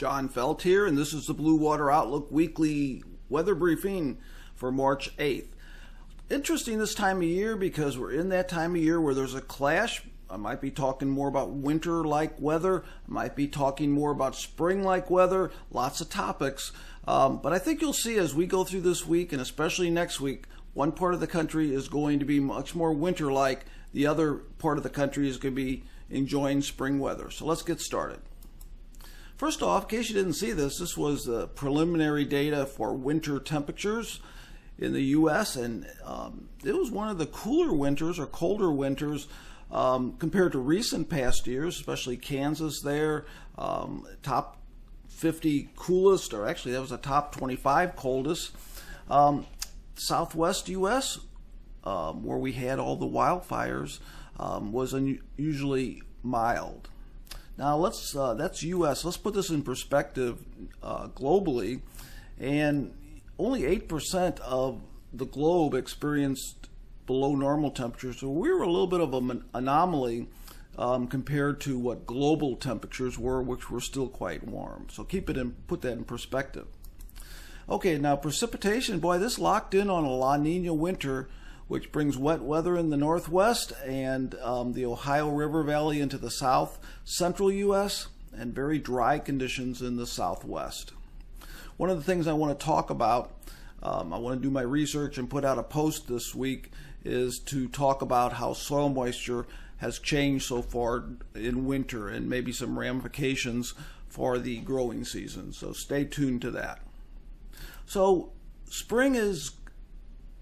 John Felt here, and this is the Blue Water Outlook Weekly Weather Briefing for March 8th. Interesting this time of year because we're in that time of year where there's a clash. I might be talking more about winter-like weather. I might be talking more about spring-like weather. Lots of topics. But I think you'll see as we go through this week, and especially next week, one part of the country is going to be much more winter-like. The other part of the country is going to be enjoying spring weather. So let's get started. First off, in case you didn't see this, this was the preliminary data for winter temperatures in the U.S. and it was one of the cooler winters or colder winters compared to recent past years, especially Kansas there, top 50 coolest, or actually that was a top 25 coldest. Southwest U.S., where we had all the wildfires, was unusually mild. Now that's U.S. Let's put this in perspective globally, and only 8% of the globe experienced below normal temperatures, so we were a little bit of an anomaly compared to what global temperatures were, which were still quite warm. So put that in perspective. Okay, now precipitation, boy, this locked in on a La Nina winter, which brings wet weather in the northwest and the Ohio River Valley into the south central U.S. and very dry conditions in the southwest. One of the things I want to talk about, I want to do my research and put out a post this week, is to talk about how soil moisture has changed so far in winter and maybe some ramifications for the growing season. So stay tuned to that. So spring is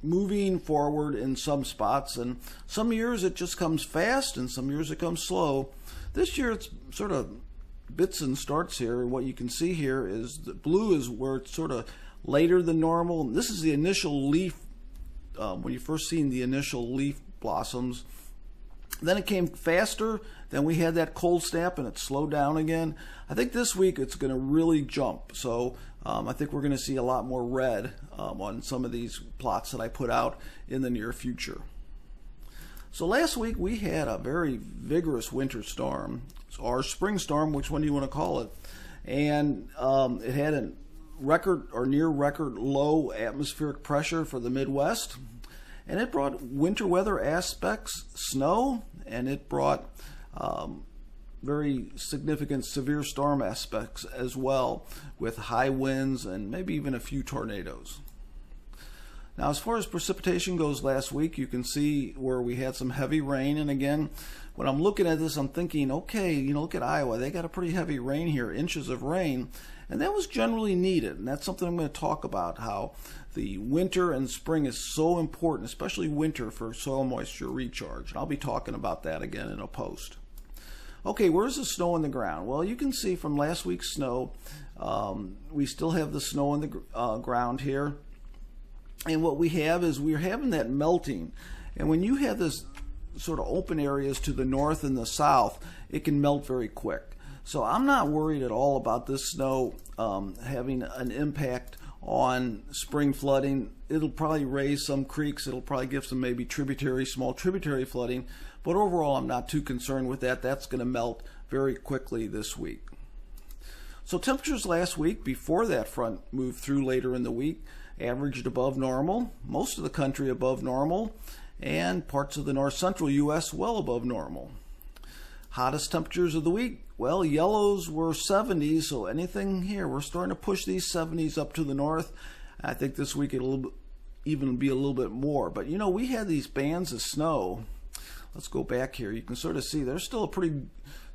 moving forward in some spots, and some years it just comes fast and some years it comes slow. This year it's sort of bits and starts here. What you can see here is the blue is where it's sort of later than normal. This is the initial leaf, when you first seen the initial leaf blossoms. Then it came faster, then we had that cold snap and it slowed down again. I think this week it's going to really jump, so I think we're going to see a lot more red on some of these plots that I put out in the near future. So last week we had a very vigorous winter storm, or spring storm, which one do you want to call it, and it had a record or near record low atmospheric pressure for the Midwest, and it brought winter weather aspects, snow, and it brought very significant severe storm aspects as well, with high winds and maybe even a few tornadoes. Now, as far as precipitation goes last week, you can see where we had some heavy rain, and again, when I'm looking at this, I'm thinking, okay, look at Iowa, they got a pretty heavy rain here, inches of rain, and that was generally needed, and that's something I'm going to talk about, how the winter and spring is so important, especially winter, for soil moisture recharge. And I'll be talking about that again in a post. Okay, where's the snow on the ground? Well, you can see from last week's snow, we still have the snow on the ground here. And what we have is we're having that melting. And when you have this sort of open areas to the north and the south, it can melt very quick. So I'm not worried at all about this snow having an impact on spring flooding. It'll probably raise some creeks. It'll probably give some maybe small tributary flooding. But overall, I'm not too concerned with that. That's going to melt very quickly this week. So temperatures last week, before that front moved through later in the week, averaged above normal, most of the country above normal, and parts of the north central U.S. well above normal. Hottest temperatures of the week, well, yellows were 70s, so anything here, we're starting to push these 70s up to the north. I think this week it'll even be a little bit more, but we had these bands of snow. Let's go back here. You can sort of see there's still a pretty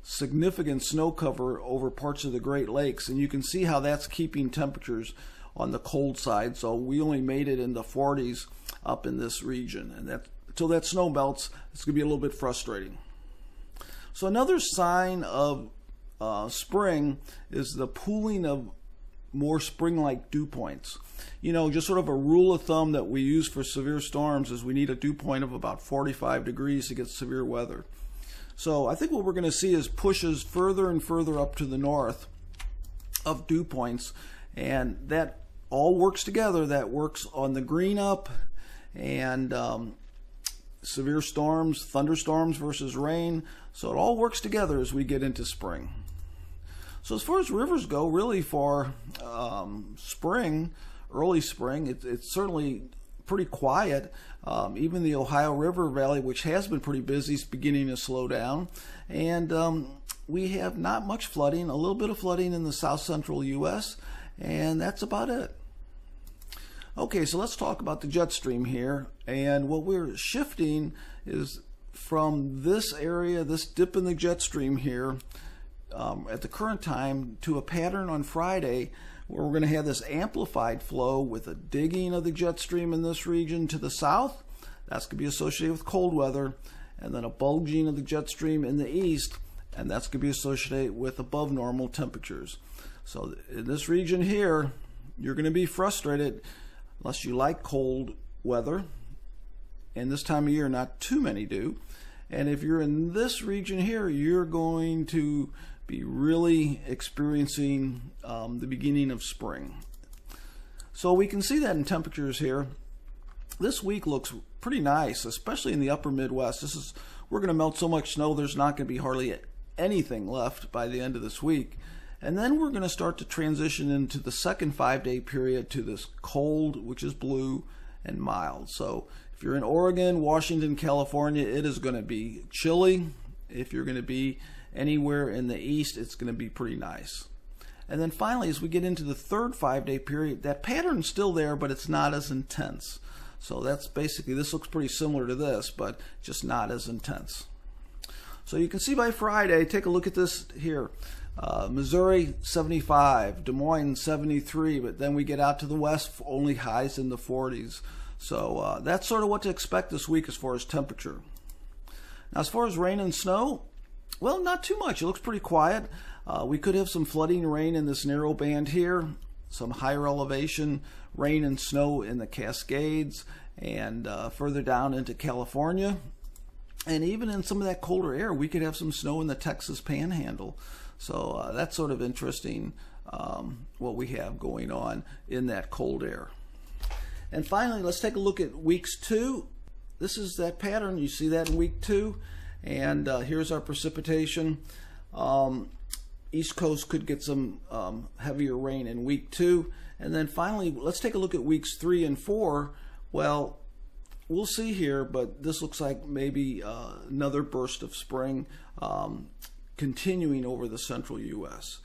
significant snow cover over parts of the Great Lakes, and you can see how that's keeping temperatures on the cold side. So we only made it in the 40s up in this region, and until that snow melts, it's going to be a little bit frustrating. So another sign of spring is the pooling of more spring-like dew points. Just sort of a rule of thumb that we use for severe storms is we need a dew point of about 45 degrees to get severe weather. So I think what we're going to see is pushes further and further up to the north of dew points, and that all works together. That works on the green up and severe storms, thunderstorms versus rain. So it all works together as we get into spring. So as far as rivers go, really for spring, early spring, it's certainly pretty quiet. Even the Ohio River Valley, which has been pretty busy, is beginning to slow down. And we have not much flooding, a little bit of flooding in the south central U.S., and that's about it. Okay, so let's talk about the jet stream here. And what we're shifting is from this area, this dip in the jet stream here, at the current time, to a pattern on Friday where we're going to have this amplified flow with a digging of the jet stream in this region to the south. That's going to be associated with cold weather, and then a bulging of the jet stream in the east, and that's going to be associated with above normal temperatures. So in this region here, you're going to be frustrated unless you like cold weather, and this time of year not too many do. And if you're in this region here, you're going to be really experiencing the beginning of spring. So we can see that in temperatures here. This week looks pretty nice, especially in the upper Midwest. We're going to melt so much snow there's not going to be hardly anything left by the end of this week. And then we're going to start to transition into the second 5-day period to this cold, which is blue, and mild. So if you're in Oregon, Washington, California, it is going to be chilly. If you're going to be anywhere in the east, it's going to be pretty nice. And then finally, as we get into the third 5-day period, that pattern's still there, but it's not as intense. So that's basically, this looks pretty similar to this, but just not as intense. So you can see by Friday, take a look at this here. Missouri 75, Des Moines 73, but then we get out to the west, only highs in the 40s. So that's sort of what to expect this week as far as temperature. Now as far as rain and snow, well, not too much. It looks pretty quiet. We could have some flooding rain in this narrow band here, some higher elevation rain and snow in the Cascades, and further down into California. And even in some of that colder air, we could have some snow in the Texas Panhandle. So that's sort of interesting what we have going on in that cold air. And finally, let's take a look at weeks 2. This is that pattern. You see that in week 2. And here's our precipitation. East Coast could get some heavier rain in week 2. And then finally, let's take a look at weeks 3 and 4. Well, we'll see here, but this looks like maybe another burst of spring continuing over the central U.S.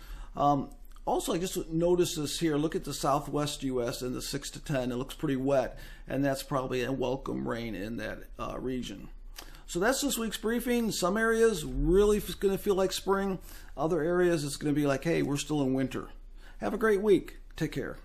Also, I just noticed this here. Look at the southwest U.S. in the 6 to 10. It looks pretty wet, and that's probably a welcome rain in that region. So that's this week's briefing. Some areas really going to feel like spring. Other areas it's going to be like, hey, we're still in winter. Have a great week. Take care.